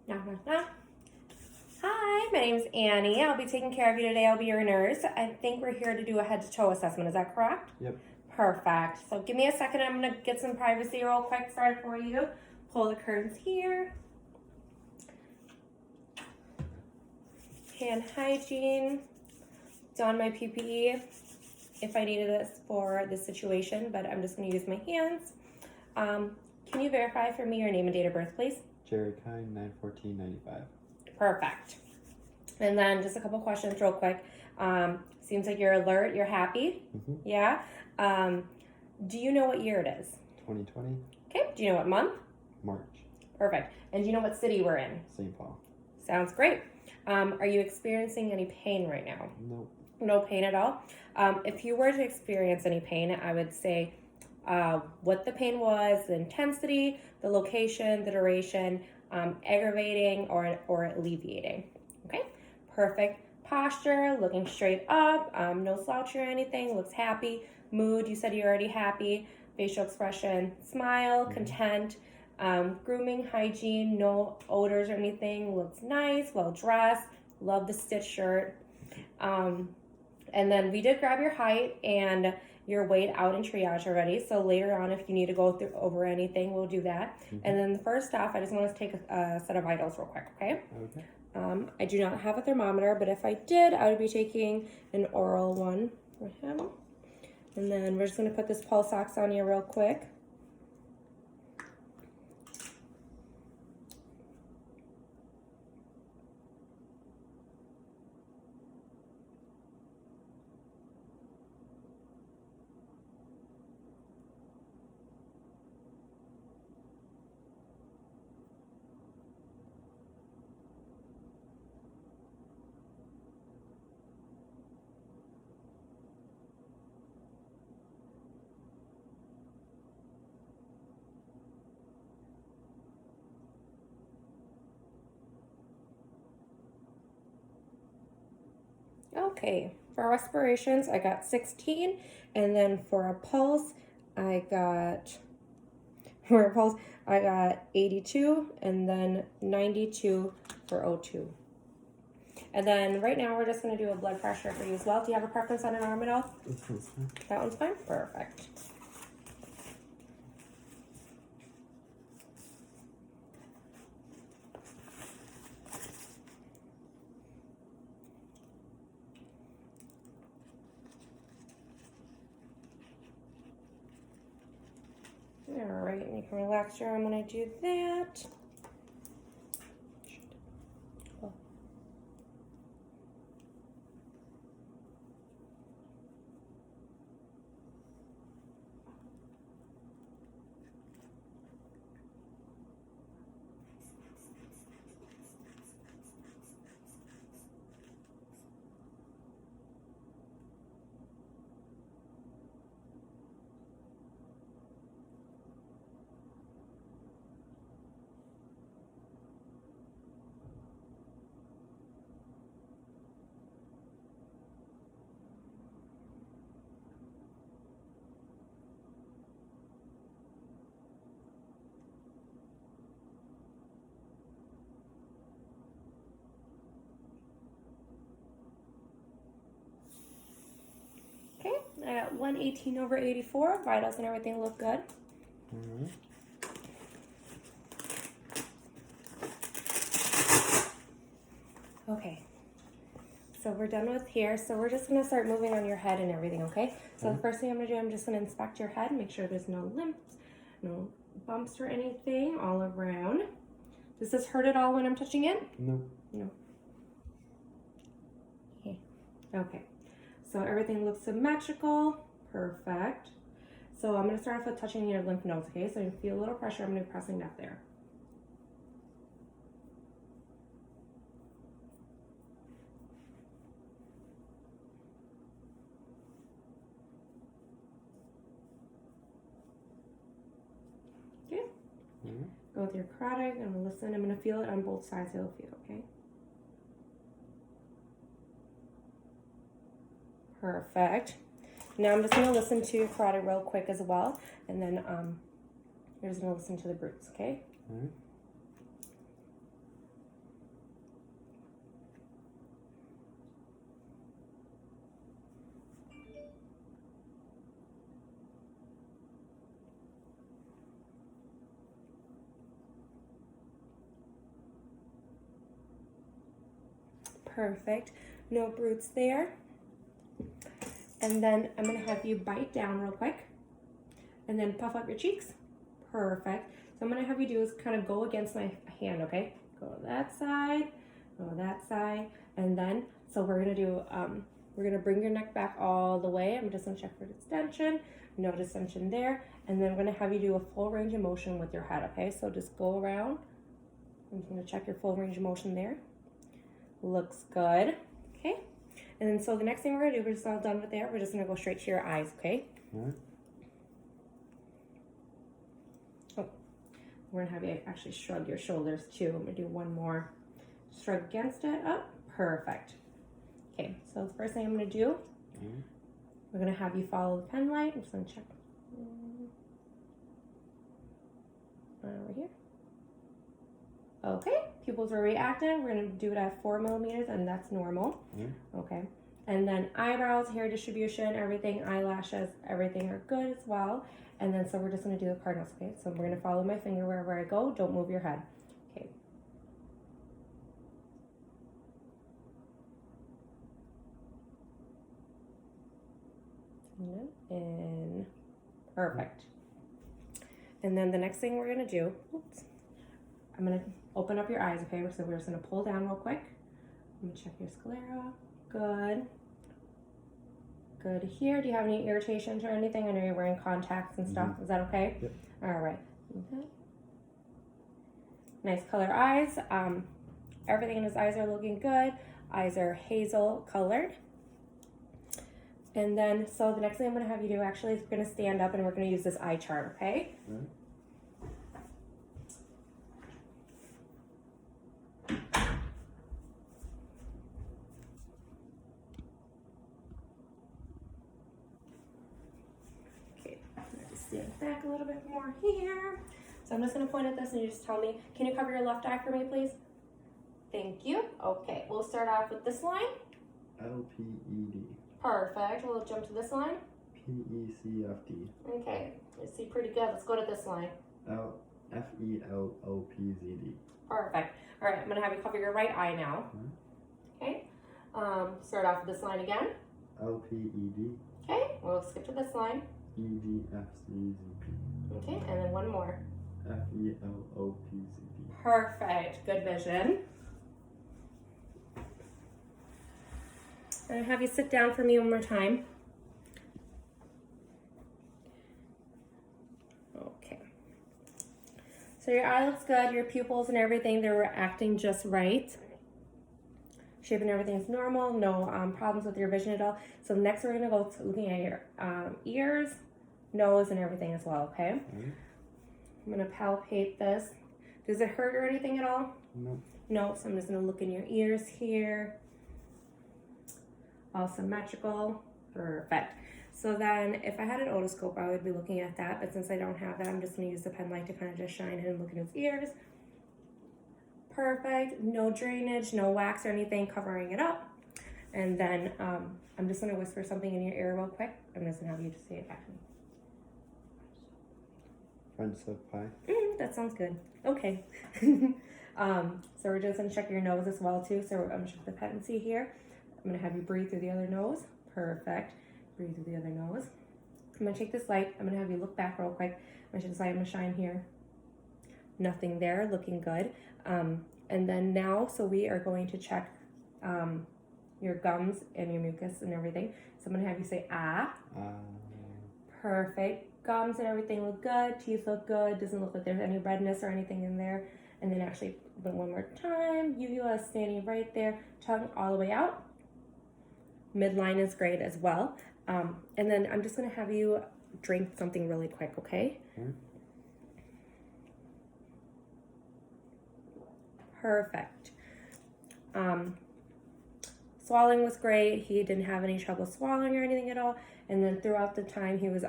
Knock, knock, knock. Hi, my name's Annie. I'll be taking care of you today. I'll be your nurse. I think we're here to do a head to toe assessment. Is that correct? Yep. Perfect. So give me a second. I'm going to get some privacy real quick started for you. Pull the curtains here. Hand hygiene. Don my PPE if I needed this for this situation, but I'm just going to use my hands. Can you verify for me your name and date of birth, please? Jerry Kine, 9/14/95. Perfect. And then just a couple questions real quick. Seems like you're alert, you're happy. Mm-hmm. Yeah. Do you know what year it is? 2020. Okay. Do you know what month? March. Perfect. And do you know what city we're in? St. Paul. Sounds great. Are you experiencing any pain right now? Nope. No pain at all? If you were to experience any pain, I would say what the pain was, the intensity, the location, the duration, aggravating or alleviating. Okay, perfect. Posture, looking straight up, no slouch or anything, looks happy. Mood, you said you're already happy. Facial expression, smile, content. Grooming, hygiene, no odors or anything, looks nice, well dressed, love the stitch shirt. And then we did grab your height and your weight out in triage already. So later on, if you need to go over anything, we'll do that. Mm-hmm. And then first off, I just want to take a set of vitals real quick, okay? Okay. I do not have a thermometer, but if I did, I would be taking an oral one for him. And then we're just going to put this pulse ox on you real quick. Okay, for respirations, I got 16, and then for a pulse, I got 82, and then 92 for O2. And then right now, we're just gonna do a blood pressure for you as well. Do you have a preference on an arm at all? This one's fine. That one's fine? Perfect. All right, and you can relax your arm when I do that. Okay, I got 118/84. Vitals and everything look good. Mm-hmm. Okay, so we're done with here. So we're just gonna start moving on your head and everything, okay? So the first thing I'm gonna do, I'm just gonna inspect your head, make sure there's no limps, no bumps or anything all around. Does this hurt at all when I'm touching it? No. No. Okay. Okay. So everything looks symmetrical. Perfect. So I'm gonna start off with touching your lymph nodes, okay? So you feel a little pressure, I'm gonna be pressing that there. Okay. Mm-hmm. Go with your carotid and listen. I'm going to feel it on both sides of the field, okay? Perfect. Now I'm just going to listen to your carotid real quick as well, and then you're just going to listen to the brutes, okay? All right. Perfect. No brutes there. And then I'm gonna have you bite down real quick. And then puff up your cheeks. Perfect. So I'm gonna have you do is kind of go against my hand, okay? Go that side, go that side, and then, so we're gonna do, we're gonna bring your neck back all the way. I'm just gonna check for distension, no distension there. And then we're gonna have you do a full range of motion with your head, okay? So just go around. I'm just gonna check your full range of motion there. Looks good, okay? And then so the next thing we're gonna do, we're just all done with there. We're just gonna go straight to your eyes, okay? Alright. Oh, we're gonna have you actually shrug your shoulders too. I'm gonna do one more. Shrug against it, up, perfect. Okay, so the first thing I'm gonna do, we're gonna have you follow the pen light. I'm just gonna check. Over here. Okay, pupils are reactive. We're gonna do it at 4 millimeters, and that's normal. Okay, and then eyebrows, hair distribution, everything, eyelashes, everything are good as well. And then so we're just gonna do the cardinals. Okay, so we're gonna follow my finger wherever I go. Don't move your head. Okay. And perfect. And then the next thing we're gonna do, oops, I'm gonna open up your eyes, okay? So we're just gonna pull down real quick. I'm gonna check your sclera. Good. Good here. Do you have any irritations or anything? I know you're wearing contacts and stuff. Is that okay? Yep. All right. Okay. Nice color eyes. Everything in his eyes are looking good. Eyes are hazel colored. And then, so the next thing I'm gonna have you do actually is we're gonna stand up and we're gonna use this eye chart, okay? Alright. Okay, I'm gonna just stand back a little bit more here. So I'm just gonna point at this and you just tell me, can you cover your left eye for me, please? Thank you. Okay, we'll start off with this line. LPED. Perfect. We'll jump to this line. PECFD. Okay, I see pretty good. Let's go to this line. FELOPZD. Perfect. All right, I'm gonna have you cover your right eye now. Okay. Start off with this line again. LPED. Okay, we'll skip to this line. EDFCZP. Okay, and then one more. FELOPZD. Perfect. Good vision. I'm gonna have you sit down for me one more time. Okay. So your eye looks good, your pupils and everything, they're acting just right. Shape and everything is normal, no problems with your vision at all. So next we're gonna go to looking at your ears, nose, and everything as well, okay? I'm gonna palpate this. Does it hurt or anything at all? No. No, so I'm just gonna look in your ears here. All symmetrical, perfect. So then if I had an otoscope, I would be looking at that, but since I don't have that, I'm just gonna use the pen light to kind of just shine in and look at his ears. Perfect, no drainage, no wax or anything covering it up. And then I'm just gonna whisper something in your ear real quick. I'm just gonna have you just say it back to me. French silk pie. That sounds good. Okay. So we're just gonna check your nose as well too. So I'm gonna check the patency here. I'm gonna have you breathe through the other nose. Perfect. Breathe through the other nose. I'm gonna take this light. I'm gonna have you look back real quick. I'm gonna take this light. I'm gonna shine here. Nothing there. Looking good. And then now, so we are going to check your gums and your mucus and everything. So I'm gonna have you say ah. Perfect. Gums and everything look good. Teeth look good. Doesn't look like there's any redness or anything in there. And then actually, one more time. Uvula is standing right there. Tongue all the way out. Midline is great as well. And then I'm just gonna have you drink something really quick, okay? Perfect. Swallowing was great. He didn't have any trouble swallowing or anything at all. And then throughout the time, he was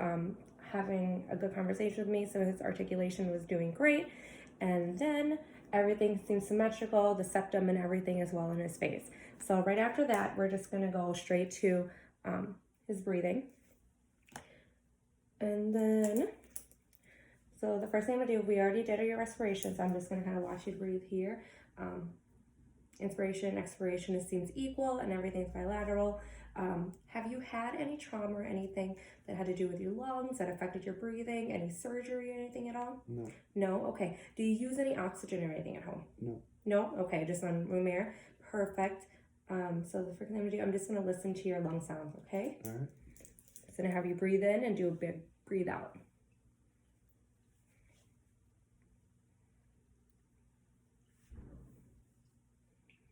having a good conversation with me, so his articulation was doing great. And then everything seems symmetrical, the septum and everything as well in his face. So right after that, we're just gonna go straight to his breathing. And then, so the first thing I'm gonna do, we already did your respiration, so I'm just gonna kind of watch you breathe here. Inspiration, expiration, it seems equal and everything's bilateral. Have you had any trauma or anything that had to do with your lungs that affected your breathing? Any surgery or anything at all? No. No? Okay. Do you use any oxygen or anything at home? No. No? Okay, just on room air. Perfect. So the first thing I'm gonna do, I'm just gonna listen to your lung sounds, okay? All right. Just gonna have you breathe in and do a big breathe out.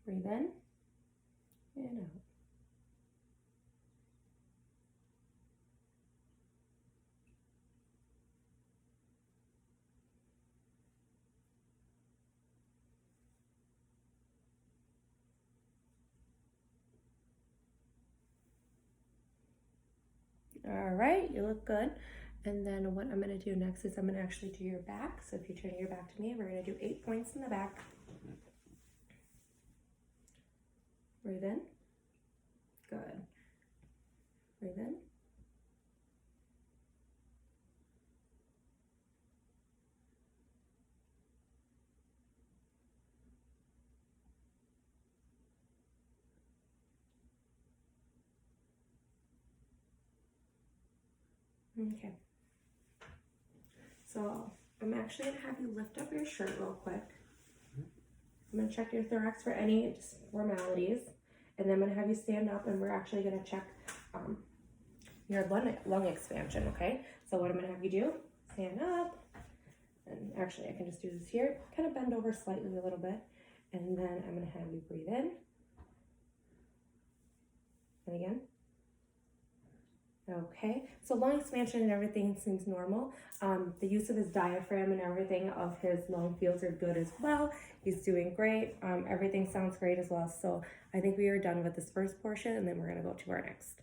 Breathe in and out. All right, you look good. And then what I'm gonna do next is I'm gonna actually do your back. So if you turn your back to me, we're gonna do 8 points in the back. Breathe in. Good. Breathe in. Okay. So I'm actually gonna have you lift up your shirt real quick. I'm gonna check your thorax for any just formalities, and then I'm gonna have you stand up, and we're actually gonna check your lung expansion. Okay. So what I'm gonna have you do? Stand up, and actually I can just do this here. Kind of bend over slightly a little bit, and then I'm gonna have you breathe in, and again. Okay, so lung expansion and everything seems normal. The use of his diaphragm and everything of his lung fields are good as well. He's doing great. Everything sounds great as well. So I think we are done with this first portion, and then we're gonna go to our next.